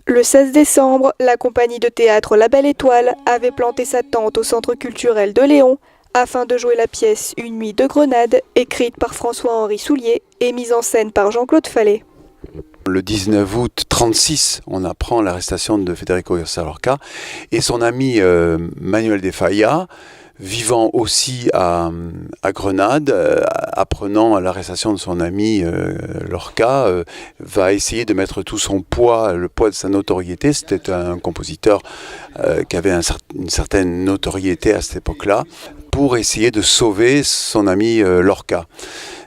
Le 16 décembre, la compagnie de théâtre La Belle Étoile avait planté sa tente au Centre culturel de Léon afin de jouer la pièce Une nuit de Grenade, écrite par François-Henri Soulier et mise en scène par Jean-Claude Fallet. Le 19 août 1936, on apprend l'arrestation de Federico García Lorca et son ami Manuel de Falla, vivant aussi à Grenade, apprenant l'arrestation de son ami Lorca, va essayer de mettre tout son poids, le poids de sa notoriété. C'était un compositeur qui avait une certaine notoriété à cette époque-là, pour essayer de sauver son ami Lorca.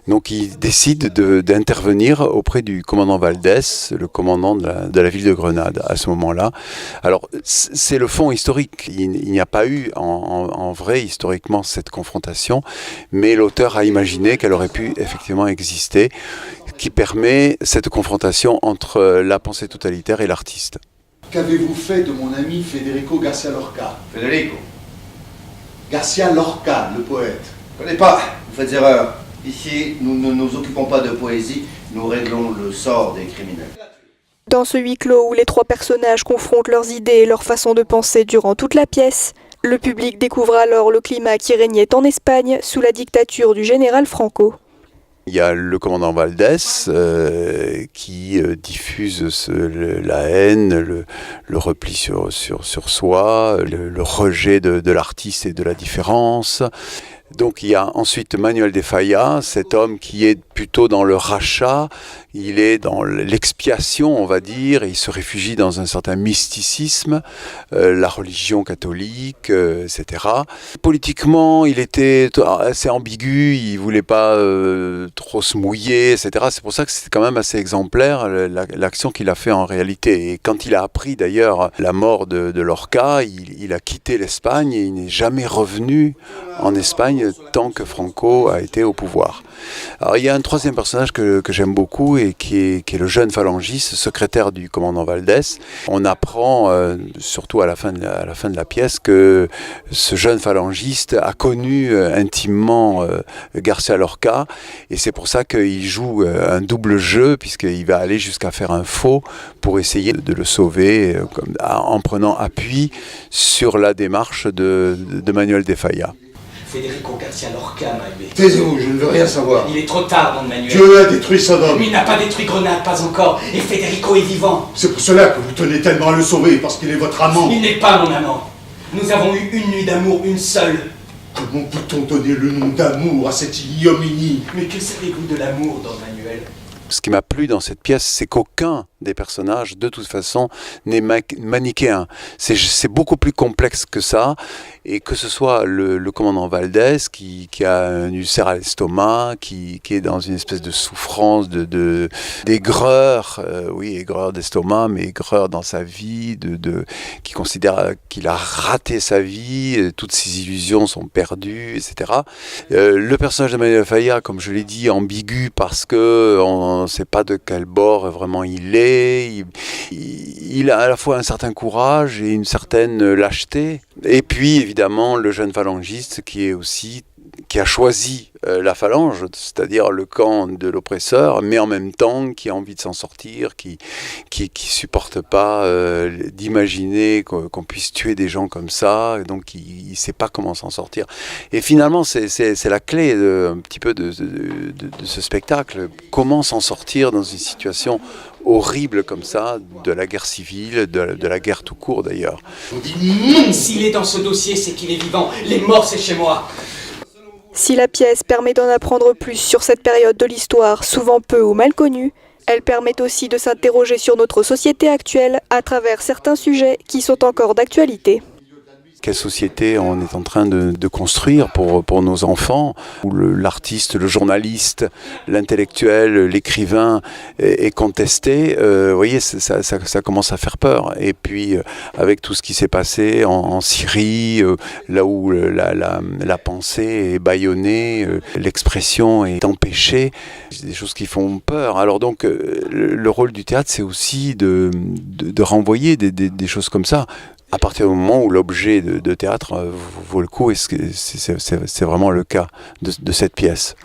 Donc il décide d'intervenir auprès du commandant Valdés, le commandant de la ville de Grenade à ce moment-là. Alors c'est le fond historique, il n'y a pas eu en vrai historiquement cette confrontation, mais l'auteur a imaginé qu'elle aurait pu effectivement exister, qui permet cette confrontation entre la pensée totalitaire et l'artiste. Qu'avez-vous fait de mon ami Federico García Lorca? Federico. García Lorca, le poète. Je ne connais pas, vous faites erreur. Ici, nous ne nous occupons pas de poésie, nous réglons le sort des criminels. Dans ce huis clos où les trois personnages confrontent leurs idées et leur façon de penser durant toute la pièce, le public découvre alors le climat qui régnait en Espagne sous la dictature du général Franco. Il y a le commandant Valdés qui diffuse la haine, le repli sur soi, le rejet de l'artiste et de la différence. Donc il y a ensuite Manuel de Falla, cet homme qui est plutôt dans le rachat, il est dans l'expiation on va dire, et il se réfugie dans un certain mysticisme, la religion catholique, etc. Politiquement il était assez ambigu, il ne voulait pas trop se mouiller, etc. C'est pour ça que c'est quand même assez exemplaire l'action qu'il a fait en réalité. Et quand il a appris d'ailleurs la mort de Lorca, il a quitté l'Espagne et il n'est jamais revenu en Espagne tant que Franco a été au pouvoir. Alors il y a un troisième personnage que j'aime beaucoup et qui est le jeune phalangiste, secrétaire du commandant Valdés. On apprend, surtout à la fin de la pièce, que ce jeune phalangiste a connu intimement García Lorca, et c'est pour ça qu'il joue un double jeu, puisqu'il va aller jusqu'à faire un faux pour essayer de le sauver, en prenant appui sur la démarche de Manuel de Falla. Federico García Lorca m'a aimé. Taisez-vous, je ne veux rien savoir. Il est trop tard, mon Manuel. Dieu a détruit Sodome. Mais il n'a pas détruit Grenade, pas encore. Et Federico est vivant. C'est pour cela que vous tenez tellement à le sauver, parce qu'il est votre amant. Il n'est pas mon amant. Nous avons eu une nuit d'amour, une seule. Comment peut-on donner le nom d'amour à cette ignominie? Mais que savez-vous de l'amour, Don Manuel? Ce qui m'a plu dans cette pièce, c'est qu'aucun des personnages, de toute façon, n'est manichéen. C'est beaucoup plus complexe que ça, et que ce soit le commandant Valdés, qui a un ulcère à l'estomac, qui est dans une espèce de souffrance, d'aigreur, oui, aigreur d'estomac, mais aigreur dans sa vie, qui considère qu'il a raté sa vie, toutes ses illusions sont perdues, etc. Le personnage de Manuel Falla, comme je l'ai dit, ambigu, parce que on ne sait pas de quel bord vraiment il est. Il a à la fois un certain courage et une certaine lâcheté. Et puis évidemment le jeune phalangiste qui a choisi la phalange, c'est-à-dire le camp de l'oppresseur, mais en même temps qui a envie de s'en sortir, qui supporte pas d'imaginer qu'on puisse tuer des gens comme ça, et donc il sait pas comment s'en sortir. Et finalement c'est la clé un petit peu de ce spectacle, comment s'en sortir dans une situation horrible comme ça, de la guerre civile, de la guerre tout court d'ailleurs. S'il est dans ce dossier, c'est qu'il est vivant. Les morts, c'est chez moi. Si la pièce permet d'en apprendre plus sur cette période de l'histoire, souvent peu ou mal connue, elle permet aussi de s'interroger sur notre société actuelle à travers certains sujets qui sont encore d'actualité. Quelle société on est en train de construire pour nos enfants, où l'artiste, le journaliste, l'intellectuel, l'écrivain est contesté. Vous voyez, ça commence à faire peur. Et puis, avec tout ce qui s'est passé en Syrie, là où la pensée est bâillonnée, l'expression est empêchée, c'est des choses qui font peur. Alors donc, le rôle du théâtre, c'est aussi de renvoyer des choses comme ça. À partir du moment où l'objet de théâtre vaut le coup, et c'est vraiment le cas de cette pièce.